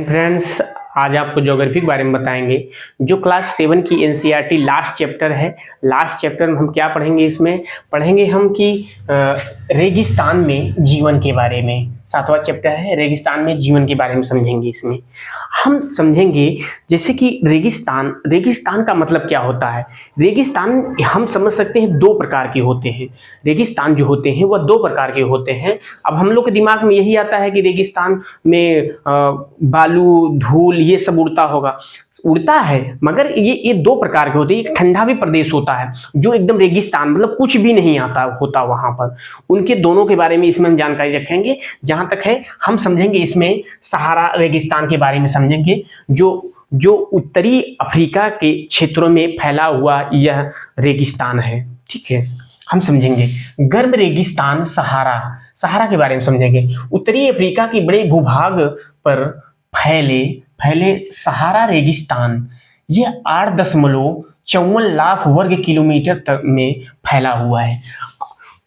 Friends, आज आपको geography के बारे में बताएंगे। जो क्लास 7 की एनसीईआरटी लास्ट चैप्टर है। लास्ट चैप्टर में हम क्या पढ़ेंगे? इसमें पढ़ेंगे हम कि रेगिस्तान में जीवन के बारे में। 7वां चैप्टर है, रेगिस्तान में जीवन के बारे में समझेंगे। इसमें हम समझेंगे जैसे कि रेगिस्तान का मतलब क्या होता है। रेगिस्तान हम समझ सकते हैं दो प्रकार के होते हैं। रेगिस्तान जो होते हैं वह दो प्रकार के होते हैं। अब हम लोग के दिमाग में यही आता है कि रेगिस्तान में बालू, धूल ये सब उड़ता है, मगर ये दो प्रकार के होते हैं। एक ठंडा भी प्रदेश होता है जो एकदम रेगिस्तान, मतलब कुछ भी नहीं होता वहां पर। उनके दोनों के बारे में इसमें हम जानकारी रखेंगे। जहां तक है हम समझेंगे इसमें सहारा रेगिस्तान के बारे में समझेंगे, जो उत्तरी अफ्रीका के क्षेत्रों में फैला हुआ यह रेगिस्तान है। ठीक है, हम समझेंगे गर्म रेगिस्तान सहारा के बारे में समझेंगे। उत्तरी अफ्रीका के बड़े भूभाग पर फैले सहारा रेगिस्तान यह 8.54 लाख वर्ग किलोमीटर तक में फैला हुआ है।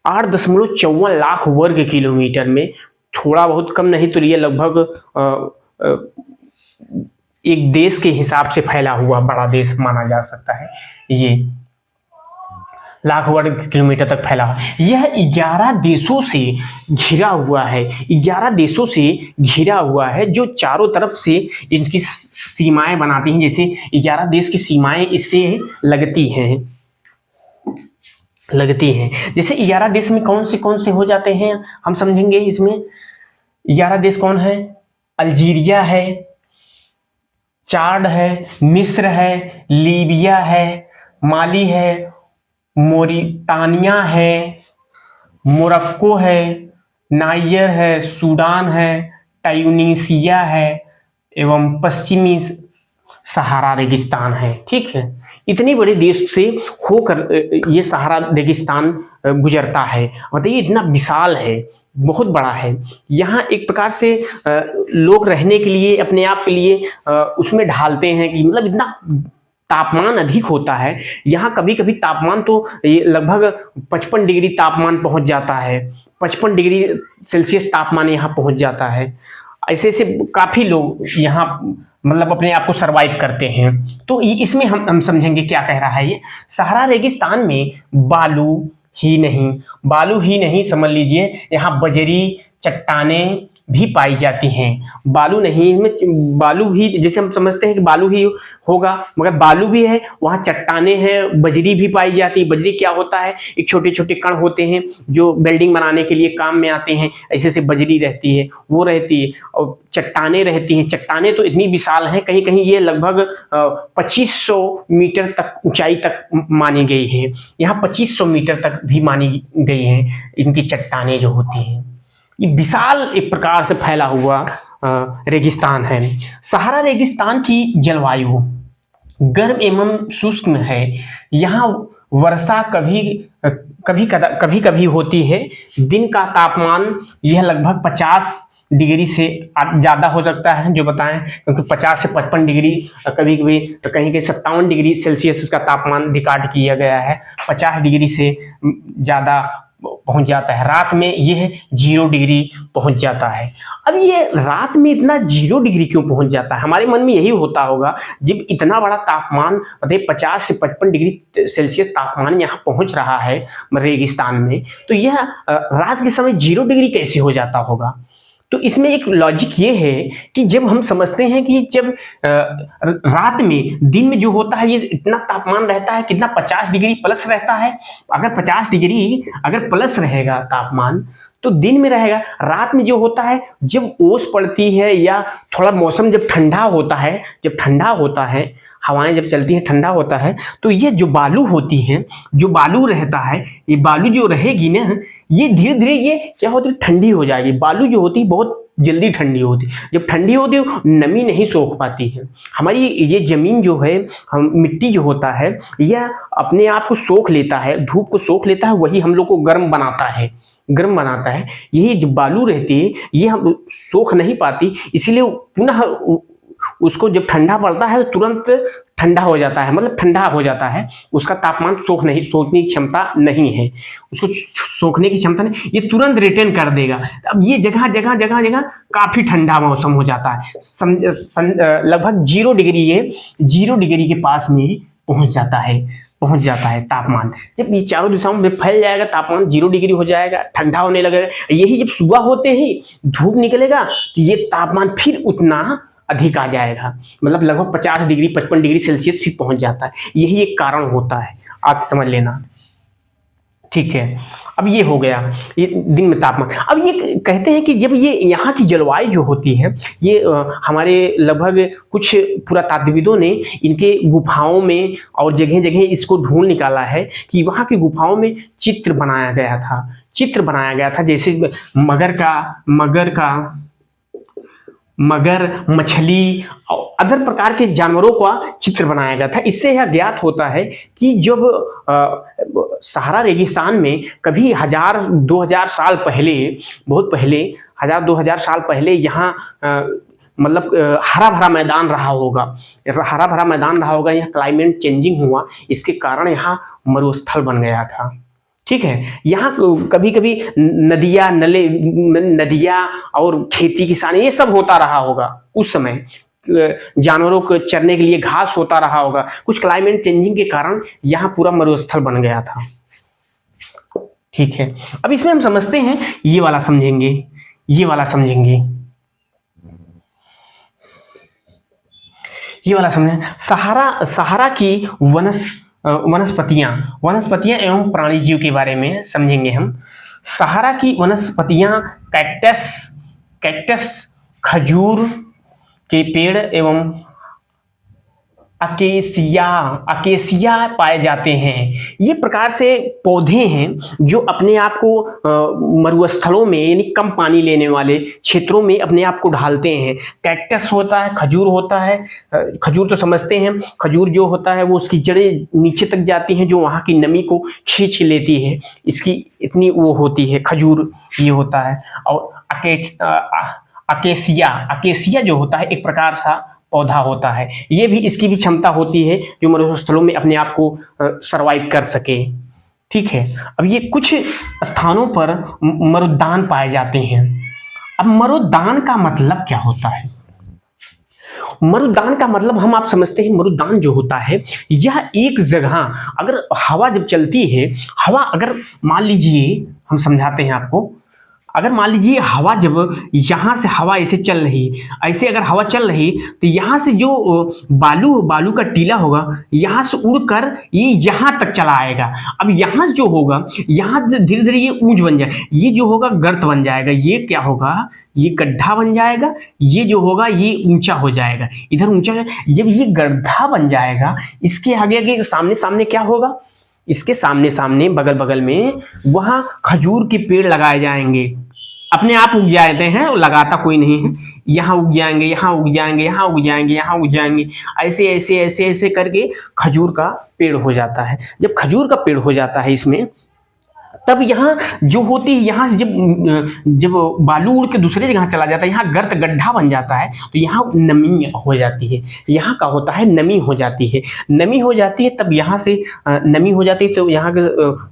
8.54 लाख वर्ग किलोमीटर में, थोड़ा बहुत कम नहीं तो ये लगभग एक देश के हिसाब से फैला हुआ बड़ा देश माना जा सकता है। ये लाख वर्ग किलोमीटर तक फैला हुआ। यह 11 देशों से घिरा हुआ है। 11 देशों से घिरा हुआ है जो चारों तरफ से इनकी सीमाएं बनाती हैं। जैसे 11 देश की सीमाएं इससे लगती हैं। जैसे 11 देश में कौन से हो जाते हैं हम समझेंगे। इसमें 11 देश कौन है? अल्जीरिया है, चाड है, मिस्र है, लीबिया है, माली है, मोरितानिया है, मोरक्को है, नाइजर है, सूडान है, ट्यूनीसिया है एवं पश्चिमी सहारा रेगिस्तान है। ठीक है, इतनी बड़े देश से होकर ये सहारा रेगिस्तान गुजरता है। बताइए, इतना विशाल है, बहुत बड़ा है। यहाँ एक प्रकार से लोग रहने के लिए, अपने आप के लिए उसमें ढालते हैं कि मतलब इतना तापमान अधिक होता है यहाँ। कभी कभी तापमान तो लगभग 55 डिग्री तापमान पहुंच जाता है। 55 डिग्री सेल्सियस तापमान यहाँ पहुंच जाता है। ऐसे काफी लोग यहाँ मतलब अपने आप को सरवाइव करते हैं। तो इसमें हम समझेंगे क्या कह रहा है ये। सहारा रेगिस्तान में बालू ही नहीं समझ लीजिए, यहाँ बजरी चट्टाने भी पाई जाती हैं। बालू नहीं, इसमें बालू भी जैसे हम समझते हैं कि बालू ही होगा, मगर बालू भी है, वहाँ चट्टाने हैं, बजरी भी पाई जाती है। बजरी क्या होता है? एक छोटे छोटे कण होते हैं जो बिल्डिंग बनाने के लिए काम में आते हैं। ऐसे बजरी रहती है, वो रहती है, और चट्टाने रहती हैं। चट्टाने तो इतनी विशाल हैं, कहीं कहीं ये लगभग 2500 मीटर तक ऊंचाई तक मानी गई है। यहाँ 2500 मीटर तक भी मानी गई हैं इनकी चट्टाने जो होती हैं। ये विशाल एक प्रकार से फैला हुआ रेगिस्तान है। सहारा रेगिस्तान की जलवायु गर्म एवं शुष्क है। यहाँ वर्षा कभी होती है। दिन का तापमान यह लगभग 50 डिग्री से ज़्यादा हो सकता है, जो बताएं, क्योंकि 50 से 55 डिग्री, कभी कहीं 57 डिग्री सेल्सियस का तापमान रिकॉर्ड किया गया है। 50 डिग्री से ज़्यादा पहुंच जाता है। रात में यह 0 डिग्री पहुंच जाता है। अब ये रात में इतना 0 डिग्री क्यों पहुंच जाता है? हमारे मन में यही होता होगा, जब इतना बड़ा तापमान, मतलब 50 से 55 डिग्री सेल्सियस तापमान यहाँ पहुंच रहा है रेगिस्तान में, तो यह रात के समय 0 डिग्री कैसे हो जाता होगा? तो इसमें एक लॉजिक ये है कि जब हम समझते हैं कि जब रात में, दिन में जो होता है, ये इतना तापमान रहता है, कितना 50 डिग्री प्लस रहता है। अगर 50 डिग्री अगर प्लस रहेगा तापमान तो दिन में रहेगा। रात में जो होता है, जब ओस पड़ती है या थोड़ा मौसम जब ठंडा होता है, हवाएं जब चलती हैं, ठंडा होता है, तो ये जो बालू होती है, जो बालू रहता है, ये बालू जो रहेगी ना, ये धीरे धीरे ये क्या होती है, ठंडी हो जाएगी। बालू जो होती है बहुत जल्दी ठंडी होती है। जब ठंडी होती है, नमी नहीं सोख पाती है। हमारी ये जमीन जो है, हम मिट्टी जो होता है, यह अपने आप को सोख लेता है, धूप को सोख लेता है, वही हम लोग को गर्म बनाता है। यही जो बालू रहती है, ये हम सोख नहीं पाती, इसीलिए पुनः उसको जब ठंडा पड़ता है तो तुरंत ठंडा हो जाता है, मतलब ठंडा हो जाता है, उसका तापमान सोखने की क्षमता नहीं है, उसको सोखने की क्षमता नहीं, ये तुरंत रिटेन कर देगा। अब ये जगह जगह जगह जगह काफी ठंडा मौसम हो जाता है, लगभग 0 डिग्री, ये 0 डिग्री के पास में पहुंच जाता है तापमान। जब ये चारों दिशाओं में फैल जाएगा, तापमान 0 डिग्री हो जाएगा, ठंडा होने लगेगा। यही जब सुबह होते ही धूप निकलेगा तो ये तापमान फिर उतना अधिक आ जाएगा, मतलब लगभग 50 डिग्री 55 डिग्री सेल्सियस फिर पहुंच जाता है। यही एक कारण होता है, आज समझ लेना। ठीक है, अब ये हो गया ये दिन में तापमान। अब ये कहते हैं कि जब ये यहाँ की जलवायु जो होती है, ये हमारे लगभग कुछ पुरातात्विदों ने इनके गुफाओं में और जगह जगह इसको ढूंढ निकाला है कि वहाँ की गुफाओं में चित्र बनाया गया था, जैसे मगर, मछली और अदर प्रकार के जानवरों का चित्र बनाया गया था। इससे यह ज्ञात होता है कि जब सहारा रेगिस्तान में कभी 1000-2000 साल पहले, बहुत पहले 1000-2000 साल पहले यहाँ मतलब हरा भरा मैदान रहा होगा, यहाँ क्लाइमेट चेंजिंग हुआ, इसके कारण यहाँ मरुस्थल बन गया था। ठीक है, यहाँ कभी कभी नदियाँ और खेती किसानी ये सब होता रहा होगा उस समय, जानवरों को चरने के लिए घास होता रहा होगा। कुछ क्लाइमेट चेंजिंग के कारण यहाँ पूरा मरुस्थल बन गया था। ठीक है, अब इसमें हम समझते हैं, ये वाला समझेंगे। सहारा की वनस्पतियां एवं प्राणी जीव के बारे में समझेंगे हम। सहारा की वनस्पतियां कैक्टस, खजूर के पेड़ एवं अकेसिया पाए जाते हैं। ये प्रकार से पौधे हैं जो अपने आप को मरुस्थलों में, यानी कम पानी लेने वाले क्षेत्रों में अपने आप को ढालते हैं। कैक्टस होता है, खजूर होता है। खजूर तो समझते हैं, खजूर जो होता है वो उसकी जड़ें नीचे तक जाती हैं, जो वहाँ की नमी को खींच लेती है, इसकी इतनी वो होती है, खजूर ये होता है। और अकेसिया जो होता है एक प्रकार सा पौधा होता है, ये भी, इसकी भी क्षमता होती है जो मरुस्थलों में अपने आप को सरवाइव कर सके। ठीक है, अब ये कुछ स्थानों पर मरुद्यान पाए जाते हैं। अब मरुद्यान का मतलब क्या होता है? मरुद्यान का मतलब हम आप समझते हैं, मरुद्यान जो होता है यह एक जगह, अगर हवा जब चलती है, हवा अगर मान लीजिए, हम समझाते हैं आपको, अगर मान लीजिए हवा जब यहाँ से हवा ऐसे चल रही, ऐसे अगर हवा चल रही तो यहाँ से जो बालू का टीला होगा, यहाँ से उड़कर ये यहाँ तक चला आएगा। अब यहाँ से जो होगा, यहाँ धीरे धीरे ये ऊंच बन जाए, ये जो होगा गर्त बन जाएगा, ये क्या होगा, ये गड्ढा बन जाएगा, ये जो होगा ये ऊंचा हो जाएगा, इधर ऊंचा। जब ये गड्ढा बन जाएगा, इसके आगे आगे सामने सामने क्या होगा, इसके सामने सामने बगल बगल में वहां खजूर के पेड़ लगाए जाएंगे, अपने आप उग जाते हैं, लगाता कोई नहीं है। यहाँ उग जाएंगे, यहाँ उग जाएंगे, यहाँ उग जाएंगे, यहाँ उग जाएंगे, ऐसे ऐसे ऐसे ऐसे करके खजूर का पेड़ हो जाता है। जब खजूर का पेड़ हो जाता है इसमें, तब यहाँ जो होती है, यहाँ से जब बालू उड़ के दूसरे जगह चला जाता है, यहाँ गर्त गड्ढा बन जाता है, तो यहाँ नमी हो जाती है, यहाँ का होता है नमी हो जाती है, तब यहाँ से नमी हो जाती है, तो यहाँ का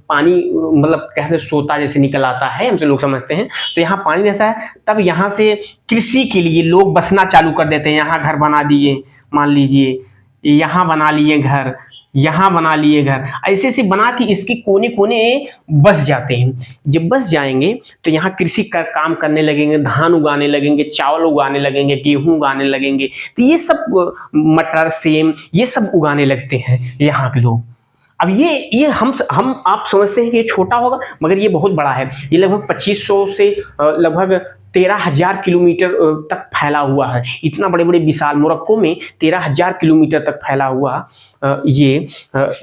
पानी, मतलब कहते हैं सोता जैसे निकल आता है, हमसे लोग समझते हैं, तो यहाँ पानी रहता है। तब यहाँ से कृषि के लिए लोग बसना चालू कर देते हैं, यहाँ घर बना दिए, मान लीजिए यहाँ बना लिए घर, यहाँ बना लिए घर, ऐसे ऐसे बना के इसके कोने कोने बस जाते हैं। जब बस जाएंगे तो यहाँ कृषि का काम करने लगेंगे, धान उगाने लगेंगे, चावल उगाने लगेंगे, गेहूं उगाने लगेंगे, तो ये सब मटर, सेम, ये सब उगाने लगते हैं यहाँ के लोग। अब ये हम आप समझते हैं कि ये छोटा होगा, मगर ये बहुत बड़ा है। ये लगभग 2500 से लगभग 13,000 किलोमीटर तक फैला हुआ है। इतना बड़े बड़े विशाल मोरक्को में 13,000 किलोमीटर तक फैला हुआ ये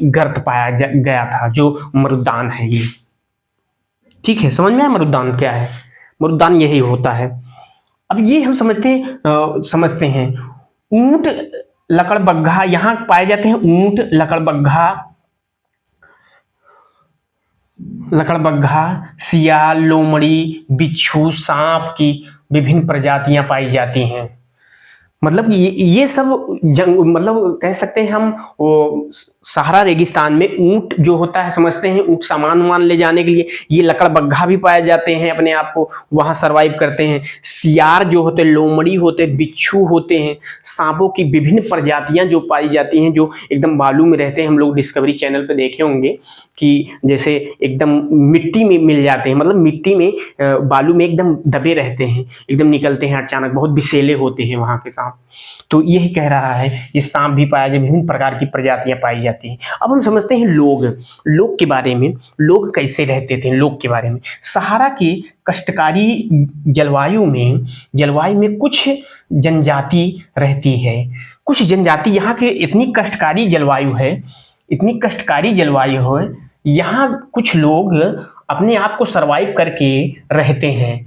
गर्त पाया गया था, जो मरुद्यान है ये। ठीक है, समझ में आया मरुद्यान क्या है? मरुद्यान यही होता है। अब ये हम समझते हैं ऊंट, लकड़बग्घा, यहाँ पाए जाते हैं ऊंट, लकड़बग्घा, सियाल, लोमड़ी, बिच्छू, सांप की विभिन्न प्रजातियां पाई जाती हैं। मतलब ये सब जंग, मतलब कह सकते हैं हम वो सहारा रेगिस्तान में ऊंट जो होता है, समझते हैं ऊंट सामान वामान ले जाने के लिए, ये लकड़बग्घा भी पाए जाते हैं, अपने आप को वहां सरवाइव करते हैं। सियार जो होते हैं, लोमड़ी होते हैं, बिच्छू होते हैं, सांपों की विभिन्न प्रजातियां जो पाई जाती हैं, जो एकदम बालू में रहते हैं। हम लोग डिस्कवरी चैनल पे देखे होंगे कि जैसे एकदम मिट्टी में मिल जाते हैं, मतलब मिट्टी में बालू में एकदम दबे रहते हैं, एकदम निकलते हैं अचानक, बहुत विषैले होते हैं वहां के सांप। तो यही कह रहा है, ये सांप भी पाया जाए, विभिन्न प्रकार की प्रजातियां पाई जाती हैं। अब हम समझते हैं लोग के बारे में, लोग कैसे रहते थे, लोग के बारे में। सहारा की कष्टकारी जलवायु में कुछ जनजाति रहती है, कुछ जनजाति यहाँ के, इतनी कष्टकारी जलवायु है, इतनी कष्टकारी जलवायु है, यहाँ कुछ लोग अपने आप को सरवाइव करके रहते हैं।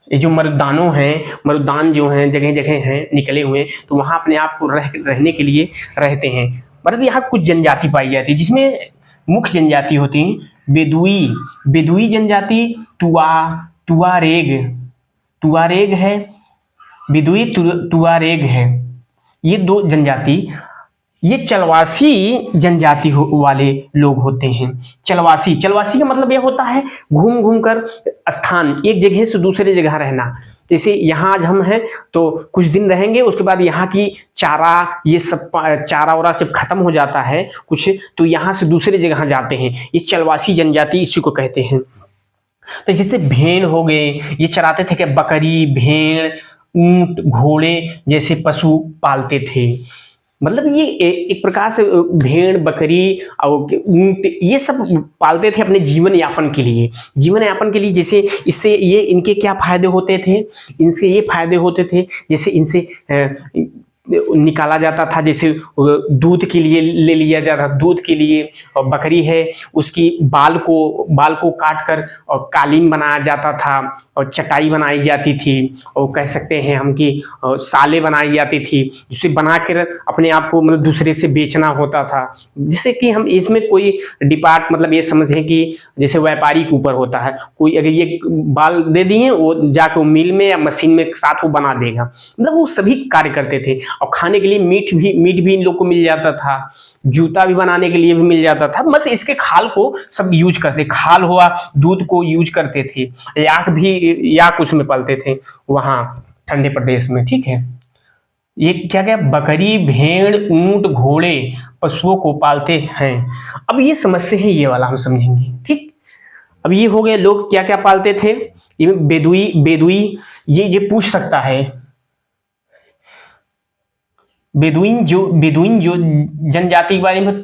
ये जो मरुदानों हैं, मरुदान जो हैं जगह जगह हैं निकले हुए, तो वहाँ अपने आप को रहने के लिए रहते हैं। मतलब यहाँ कुछ जनजाति पाई जाती है, जिसमें मुख्य जनजाति होती हैं बेदुई जनजाति, तुआरेग है, बेदुई तुआरेग है, ये दो जनजाति। ये चलवासी जनजाति वाले लोग होते हैं। चलवासी का मतलब यह होता है घूम घूम कर स्थान, एक जगह से दूसरे जगह रहना। जैसे यहाँ आज हम हैं तो कुछ दिन रहेंगे, उसके बाद यहाँ की चारा, ये सब चारा वारा जब खत्म हो जाता है कुछ, तो यहाँ से दूसरे जगह जाते हैं। ये चलवासी जनजाति इसी को कहते हैं। तो जैसे भेड़ हो गए, ये चराते थे कि बकरी, भेड़, ऊंट, घोड़े जैसे पशु पालते थे। मतलब ये एक प्रकार से भेड़, बकरी और ऊंट ये सब पालते थे अपने जीवन यापन के लिए। जैसे इससे ये इनके क्या फायदे होते थे, इनसे ये फायदे होते थे, जैसे इनसे निकाला जाता था, जैसे दूध के लिए ले लिया जाता, दूध के लिए। और बकरी है, उसकी बाल को काट कर और कालीन बनाया जाता था, और चटाई बनाई जाती थी, और कह सकते हैं हम कि साले बनाई जाती थी, जिसे बनाकर अपने आप को मतलब दूसरे से बेचना होता था। जिससे कि हम इसमें कोई मतलब ये समझें कि जैसे व्यापारी के ऊपर होता है, कोई अगर ये बाल दे दिए, वो जाकर मिल में या मशीन में साथ वो बना देगा। मतलब वो सभी कार्य करते थे। और खाने के लिए मीट भी इन लोग को मिल जाता था, जूता भी बनाने के लिए भी मिल जाता था। बस इसके खाल को सब यूज करते, खाल हुआ, दूध को यूज करते थे। याक उसमें पालते थे वहां ठंडे प्रदेश में, ठीक है। ये क्या बकरी, भेड़, ऊंट, घोड़े पशुओं को पालते हैं। अब ये समझते हैं, ये वाला हम समझेंगे, ठीक। अब ये हो गए लोग क्या क्या पालते थे। ये बेदुई ये पूछ सकता है, बेदुइन जो जनजाति के बारे में,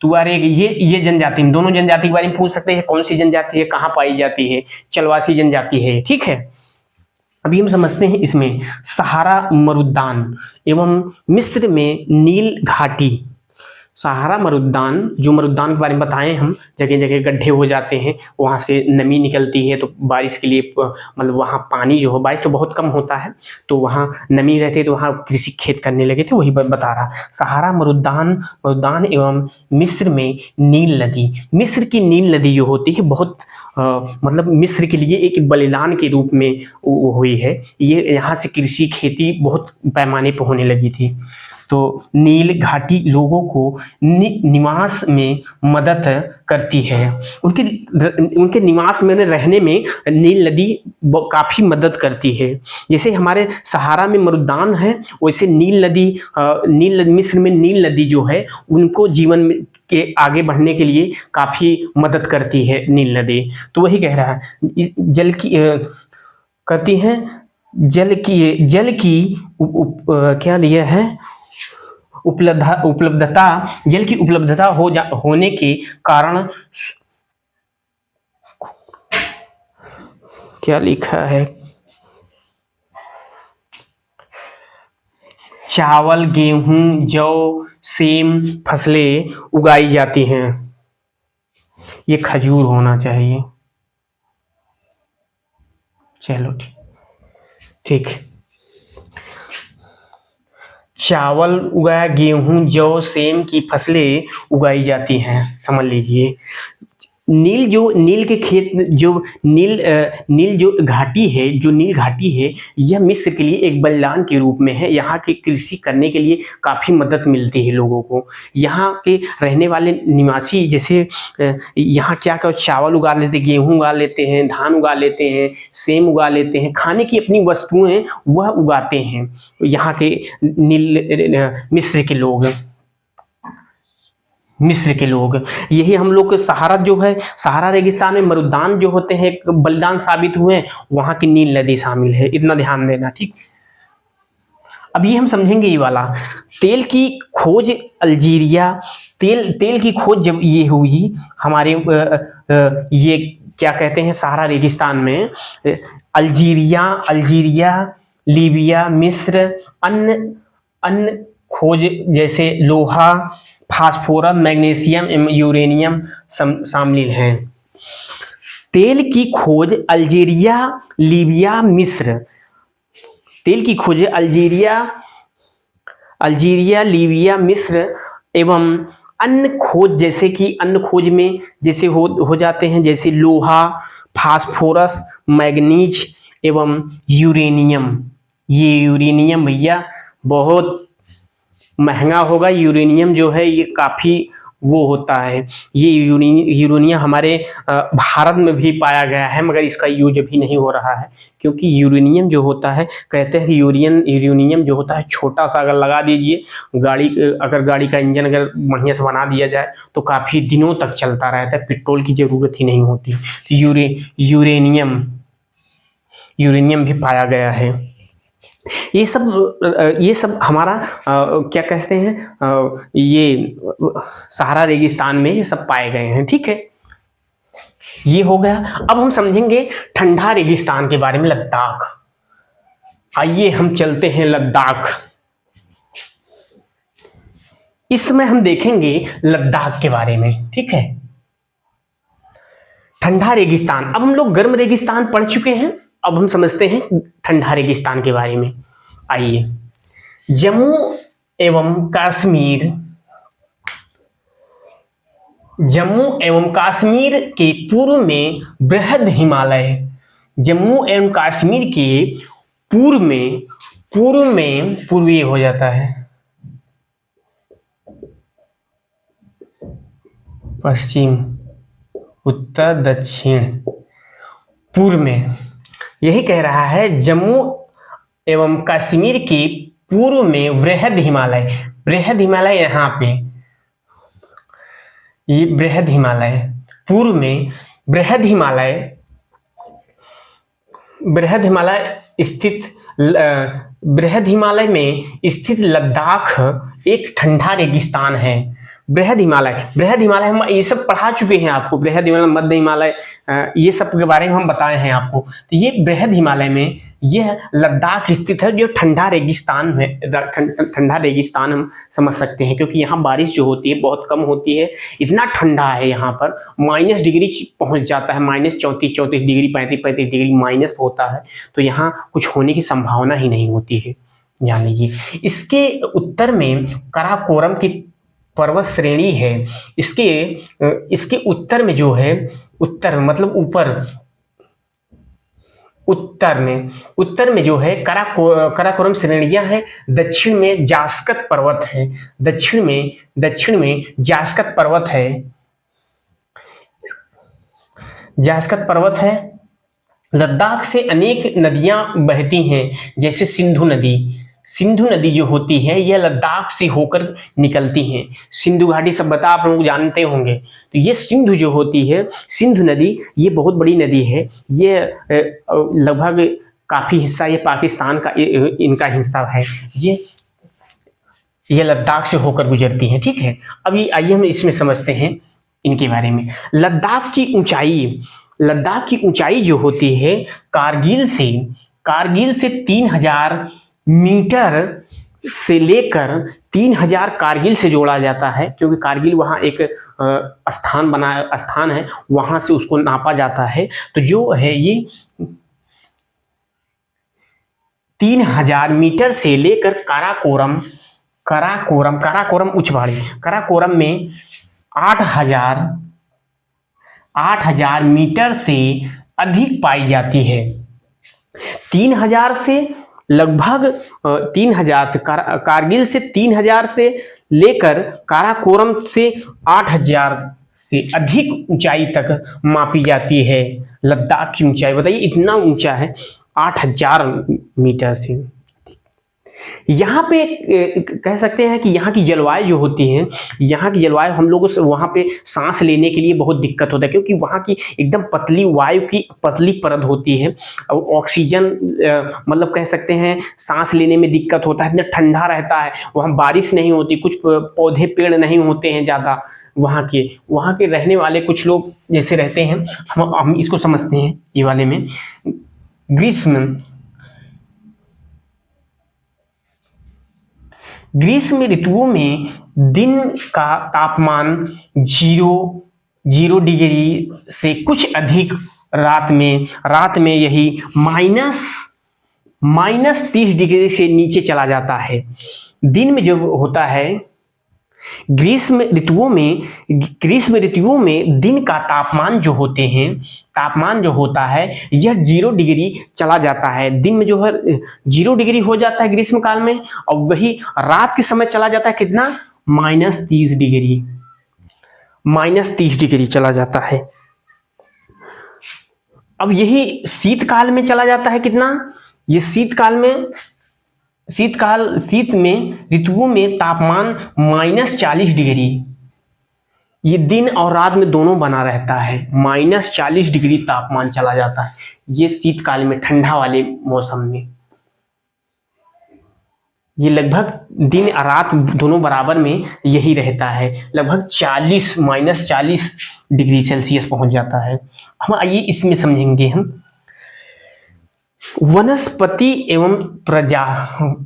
तुआरेग ये जनजाति, दोनों जनजाति के बारे में पूछ सकते हैं, कौन सी जनजाति है, कहाँ पाई जाती है, चलवासी जनजाति है, ठीक है। अभी हम समझते हैं इसमें सहारा मरुद्यान एवं मिस्र में नील घाटी। सहारा मरुद्यान, जो मरुद्यान के बारे में बताएं हम, जगह जगह गड्ढे हो जाते हैं, वहाँ से नमी निकलती है, तो बारिश के लिए मतलब वहाँ पानी जो हो, बारिश तो बहुत कम होता है, तो वहाँ नमी रहती है, तो वहाँ कृषि खेत करने लगे थे, वही बता रहा। सहारा मरुद्यान एवं मिस्र में नील नदी। मिस्र की नील नदी जो होती है बहुत मतलब मिस्र के लिए एक बलिदान के रूप में हुई है। ये यहाँ से कृषि खेती बहुत पैमाने पर होने लगी थी। तो नील घाटी लोगों को निवास में मदद करती है, उनके निवास में रहने में नील नदी काफ़ी मदद करती है। जैसे हमारे सहारा में मरुद्यान है, वैसे मिस्र में नील नदी जो है उनको जीवन के आगे बढ़ने के लिए काफ़ी मदद करती है नील नदी। तो वही कह रहा है, जल की करती है, जल की क्या दिया है, उपलब्धता, जल की उपलब्धता होने के कारण, क्या लिखा है, चावल, गेहूं, जौ, सेम फसलें उगाई जाती हैं। ये खजूर होना चाहिए, चलो ठीक। चावल उगाया, गेहूं, जौ, सेम की फसलें उगाई जाती हैं, समझ लीजिए। नील जो नील के खेत जो नील जो घाटी है, जो नील घाटी है, यह मिस्र के लिए एक बलिदान के रूप में है। यहाँ की कृषि करने के लिए काफ़ी मदद मिलती है लोगों को। यहाँ के रहने वाले निवासी जैसे यहाँ क्या क्या चावल उगा लेते, गेहूँ उगा लेते हैं, धान उगा लेते हैं, सेम उगा लेते हैं, खाने की अपनी वस्तुएं वह उगाते हैं यहाँ के मिस्र के लोग। यही हम लोग के सहारा जो है, सहारा रेगिस्तान में मरुद्यान जो होते हैं एक बलिदान साबित हुए, वहां की नील नदी शामिल है, इतना ध्यान देना। ठीक, अब ये हम समझेंगे ये वाला तेल की खोज अल्जीरिया, तेल की खोज जब ये हुई हमारे ये क्या कहते हैं सहारा रेगिस्तान में, अल्जीरिया, लीबिया, मिस्र, अन्य अन्य खोज जैसे लोहा, फास्फोरस, मैग्नीशियम एवं यूरेनियम शामिल हैं। तेल की खोज अल्जीरिया, लीबिया, मिस्र। तेल की खोज अल्जीरिया, लीबिया, मिस्र एवं अन्य खोज जैसे कि अन्य खोज में जैसे हो जाते हैं जैसे लोहा, फास्फोरस, मैग्नीज एवं यूरेनियम। ये यूरेनियम भैया बहुत महंगा होगा। यूरेनियम जो है ये काफ़ी वो होता है, ये यूरेनियम हमारे भारत में भी पाया गया है, मगर इसका यूज अभी नहीं हो रहा है क्योंकि यूरेनियम जो होता है, कहते हैं यूरेनियम जो होता है छोटा सा अगर लगा दीजिए अगर गाड़ी का इंजन अगर बढ़िया से बना दिया जाए तो काफ़ी दिनों तक चलता रहता है, पेट्रोल की ज़रूरत ही नहीं होती। तो यूरेनियम भी पाया गया है। ये सब हमारा क्या कहते हैं ये सहारा रेगिस्तान में ये सब पाए गए हैं। ठीक है, ये हो गया। अब हम समझेंगे ठंडा रेगिस्तान के बारे में, लद्दाख। आइए हम चलते हैं लद्दाख। इस समय हम देखेंगे लद्दाख के बारे में। ठीक है, ठंडा रेगिस्तान। अब हम लोग गर्म रेगिस्तान पढ़ चुके हैं, अब हम समझते हैं ठंडा रेगिस्तान के बारे में। आइए, जम्मू एवं कश्मीर के पूर्व में बृहद हिमालय, जम्मू एवं कश्मीर के पूर्वी हो जाता है, पश्चिम, उत्तर, दक्षिण, पूर्व में। यही कह रहा है जम्मू एवं कश्मीर के पूर्व में बृहद हिमालय यहाँ पे, ये बृहद हिमालय, पूर्व में बृहद हिमालय में स्थित लद्दाख एक ठंडा रेगिस्तान है। बृहद हिमालय हम ये सब पढ़ा चुके हैं आपको, बृहद हिमालय, मध्य हिमालय, ये सब के बारे में हम बताए हैं आपको। तो ये बृहद हिमालय में यह लद्दाख स्थित है, जो ठंडा रेगिस्तान है। ठंडा रेगिस्तान हम समझ सकते हैं क्योंकि यहाँ बारिश जो होती है बहुत कम होती है, इतना ठंडा है यहाँ पर, माइनस डिग्री पहुँच जाता है, -34 डिग्री, 35 डिग्री माइनस होता है। तो यहाँ कुछ होने की संभावना ही नहीं होती है, जान लीजिए। इसके उत्तर में काराकोरम की पर्वत श्रेणी है। इसके उत्तर में जो है, उत्तर मतलब ऊपर, उत्तर में जो है काराकोरम श्रेणियां हैं। दक्षिण में जास्कत पर्वत है, दक्षिण में जास्कत पर्वत है। लद्दाख से अनेक नदियां बहती हैं, जैसे सिंधु नदी जो होती है यह लद्दाख से होकर निकलती हैं। सिंधु घाटी सभ्यता आप लोग जानते होंगे। तो ये सिंधु जो होती है, सिंधु नदी, ये बहुत बड़ी नदी है। ये लगभग काफी हिस्सा ये पाकिस्तान का इनका हिस्सा है। ये लद्दाख से होकर गुजरती हैं। ठीक है, अभी आइए हम इसमें समझते हैं इनके बारे में। लद्दाख की ऊंचाई जो होती है कारगिल से 3000 मीटर से लेकर 3000 कारगिल से जोड़ा जाता है, क्योंकि कारगिल वहाँ एक स्थान है, वहाँ से उसको नापा जाता है। तो जो है ये 3000 मीटर से लेकर काराकोरम उच्च पहाड़ी, काराकोरम में 8000 मीटर से अधिक पाई जाती है। 3000 से लगभग 3000 से कारगिल से 3000 से लेकर काराकोरम से 8000 से अधिक ऊंचाई तक मापी जाती है। लद्दाख की ऊंचाई बताइए, इतना ऊंचा है 8000 मीटर से। यहाँ पे कह सकते हैं कि यहाँ की जलवायु जो होती है, यहाँ की जलवायु हम लोगों से वहाँ पे सांस लेने के लिए बहुत दिक्कत होता है, क्योंकि वहाँ की एकदम पतली वायु की पतली परत होती है और ऑक्सीजन मतलब कह सकते हैं सांस लेने में दिक्कत होता है, ठंडा रहता है, वहाँ बारिश नहीं होती, कुछ पौधे पेड़ नहीं होते हैं ज़्यादा। वहाँ के रहने वाले कुछ लोग जैसे रहते हैं, हम इसको समझते हैं ये वाले में। ग्रीष्म ऋतुओं में दिन का तापमान 0 डिग्री से कुछ अधिक, रात में यही -30 डिग्री से नीचे चला जाता है। दिन में जब होता है ग्रीष्म ऋतुओं में दिन का तापमान जो होता है यह 0 डिग्री चला जाता है। दिन में जो है 0 डिग्री हो जाता है ग्रीष्म काल में, और वही रात के समय चला जाता है कितना, -30 डिग्री चला जाता है। अब यही शीतकाल में चला जाता है कितना, ये शीत में ऋतुओं में तापमान -40 डिग्री, ये दिन और रात में दोनों बना रहता है, -40 डिग्री तापमान चला जाता है ये शीतकाल में, ठंडा वाले मौसम में। ये लगभग दिन और रात दोनों बराबर में यही रहता है, लगभग -40 डिग्री सेल्सियस पहुंच जाता है। हम आइए इसमें समझेंगे हम वनस्पति एवं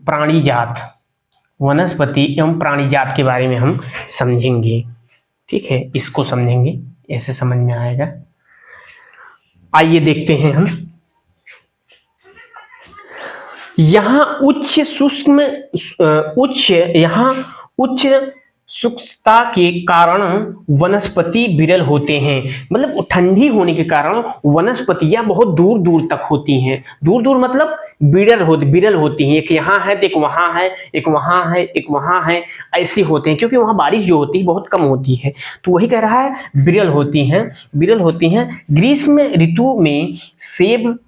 प्राणी जात के बारे में हम समझेंगे। ठीक है, इसको समझेंगे, ऐसे समझ में आएगा। आइए देखते हैं हम। यहाँ उच्च शुष्कता के कारण वनस्पति विरल होते हैं, मतलब ठंडी होने के कारण वनस्पतियां बहुत दूर दूर तक होती हैं। दूर दूर मतलब विरल होती हैं, एक यहाँ है तो एक वहाँ है, एक वहाँ है, एक वहाँ है, ऐसे होते हैं, क्योंकि वहाँ बारिश जो होती है बहुत कम होती है, तो वही कह रहा है विरल होती हैं। ग्रीष्म ऋतु में सेब,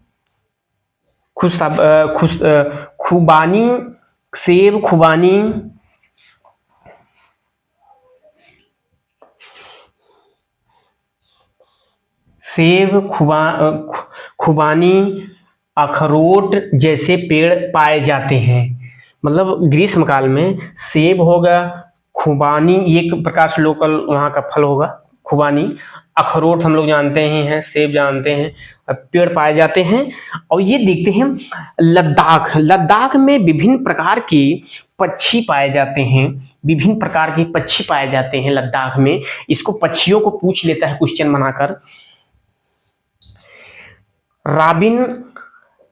खुबानी, अखरोट जैसे पेड़ पाए जाते हैं। मतलब ग्रीष्म काल में सेब होगा, खुबानी एक प्रकार से लोकल वहाँ का फल होगा, खुबानी, अखरोट हम लोग जानते ही हैं, सेब जानते हैं, पेड़ पाए जाते हैं। और ये देखते हैं लद्दाख में विभिन्न प्रकार के पक्षी पाए जाते हैं, लद्दाख में। इसको पक्षियों को पूछ लेता है क्वेश्चन बनाकर। रॉबिन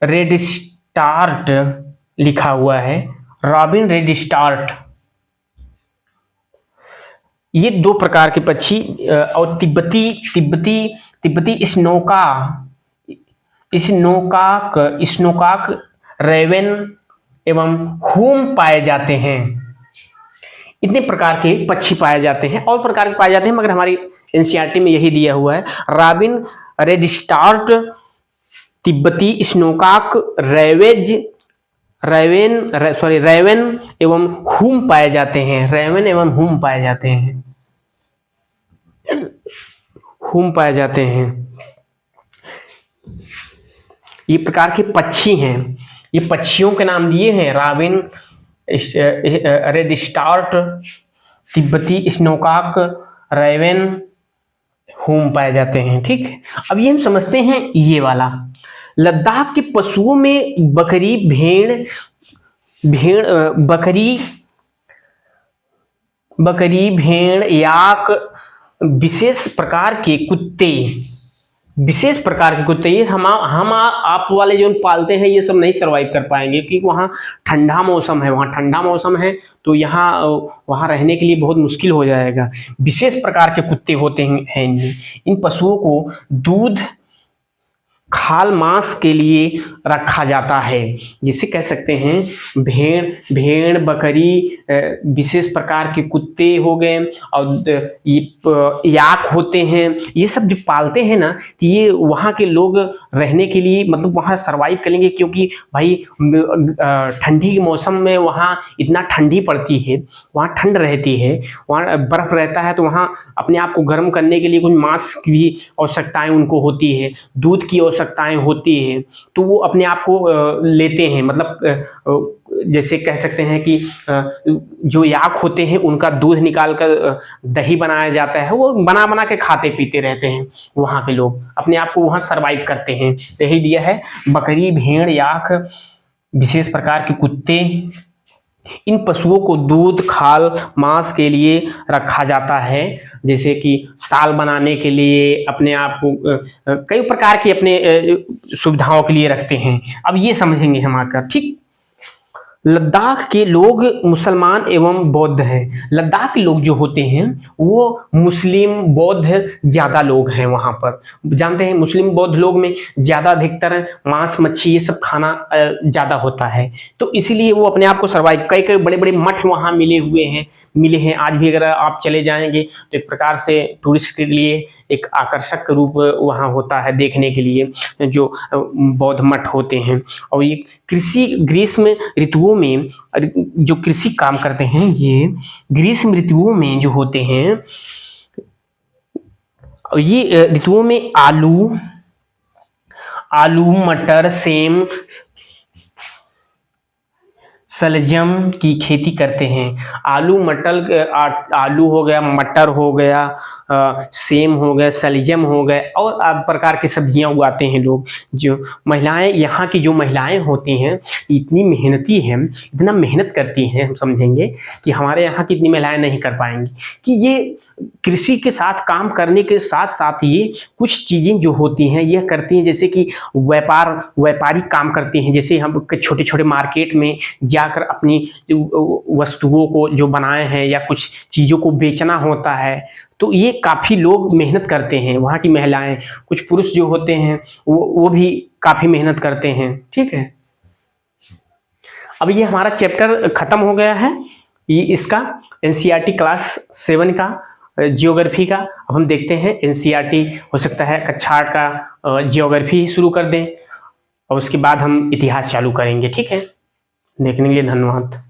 रेडस्टार्ट लिखा हुआ है, रॉबिन रेडस्टार्ट, ये 2 प्रकार के पक्षी, और तिब्बती स्नोकॉक, रेवन एवं हुम पाए जाते हैं। इतने प्रकार के पक्षी पाए जाते हैं, और प्रकार के पाए जाते हैं, मगर हमारी एनसीईआरटी में यही दिया हुआ है। रॉबिन रेडस्टार्ट, तिब्बती स्नोकॉक, रेवन एवं हुम पाए जाते हैं। ये प्रकार के पक्षी हैं, ये पक्षियों के नाम दिए हैं, रॉबिन रेडस्टार्ट, तिब्बती स्नोकॉक, रेवन, हुम पाए जाते हैं। ठीक है, अब ये हम समझते हैं ये वाला। लद्दाख के पशुओं में बकरी, भेड़, याक, विशेष प्रकार के कुत्ते, विशेष प्रकार के कुत्ते, ये हम आप वाले जो पालते हैं ये सब नहीं सर्वाइव कर पाएंगे, क्योंकि वहाँ ठंडा मौसम है, वहाँ ठंडा मौसम है तो यहाँ वहाँ रहने के लिए बहुत मुश्किल हो जाएगा। विशेष प्रकार के कुत्ते होते हैं इन पशुओं को दूध, खाल, मांस के लिए रखा जाता है। जिसे कह सकते हैं भेड़, बकरी, विशेष प्रकार के कुत्ते हो गए, और ये याक होते हैं, ये सब जो पालते हैं ना, तो ये वहाँ के लोग रहने के लिए मतलब वहाँ सरवाइव करेंगे, क्योंकि भाई ठंडी के मौसम में वहाँ इतना ठंडी पड़ती है, वहाँ ठंड रहती है, वहाँ बर्फ रहता है, तो वहाँ अपने आप को गर्म करने के लिए कुछ मांस की भी आवश्यकताएं उनको होती है, दूध की आवश्यकताएं होती है, तो वो अपने आप को लेते हैं। मतलब जैसे कह सकते हैं कि जो याक होते हैं उनका दूध निकाल कर दही बनाया जाता है, वो बना बना के खाते पीते रहते हैं, वहाँ के लोग अपने आप को वहाँ सरवाइव करते हैं। यही दिया है, बकरी, भेड़, याक, विशेष प्रकार के कुत्ते, इन पशुओं को दूध, खाल, मांस के लिए रखा जाता है, जैसे कि साल बनाने के लिए, अपने आप को कई प्रकार की अपने सुविधाओं के लिए रखते हैं। अब ये समझेंगे हम आकर, ठीक। लद्दाख के लोग मुसलमान एवं बौद्ध हैं। लद्दाख के लोग जो होते हैं वो मुस्लिम बौद्ध ज़्यादा लोग हैं वहाँ पर। जानते हैं मुस्लिम बौद्ध लोग में ज़्यादा अधिकतर मांस मच्छी ये सब खाना ज़्यादा होता है, तो इसीलिए वो अपने आप को सर्वाइव, कई कई बड़े बड़े मठ वहाँ मिले हैं। आज भी अगर आप चले जाएंगे तो एक प्रकार से टूरिस्ट के लिए एक आकर्षक रूप वहाँ होता है देखने के लिए, जो बौद्ध मठ होते हैं। और ये कृषि ग्रीष्म ऋतुओं में जो कृषि काम करते हैं, ये ग्रीष्म ऋतुओं में जो होते हैं, ये ऋतुओं में आलू, मटर, सेम, सलजम की खेती करते हैं। आलू हो गया, मटर हो गया, सेम हो गया, सलजम हो गए, और आप प्रकार की सब्जियां उगाते हैं लोग। जो महिलाएं, यहाँ की जो महिलाएं होती हैं इतनी मेहनती हैं, इतना मेहनत करती हैं, हम समझेंगे कि हमारे यहाँ की इतनी महिलाएं नहीं कर पाएंगी, कि ये कृषि के साथ काम करने के साथ साथ ये कुछ चीज़ें जो होती हैं ये करती हैं, जैसे कि व्यापारिक काम करती हैं। जैसे हम छोटे छोटे मार्केट में जाकर अपनी वस्तुओं को जो बनाए हैं या कुछ चीज़ों को बेचना होता है, तो ये काफ़ी लोग मेहनत करते हैं। वहाँ की महिलाएं, कुछ पुरुष जो होते हैं वो भी काफ़ी मेहनत करते हैं, ठीक है। अब ये हमारा चैप्टर खत्म हो गया है, ये इसका एनसीईआरटी क्लास 7 का जियोग्राफी का। अब हम देखते हैं एनसीईआरटी, हो सकता है कक्षा 8 का जियोग्राफी ही शुरू कर दें, और उसके बाद हम इतिहास चालू करेंगे, ठीक है। देखने के लिए धन्यवाद।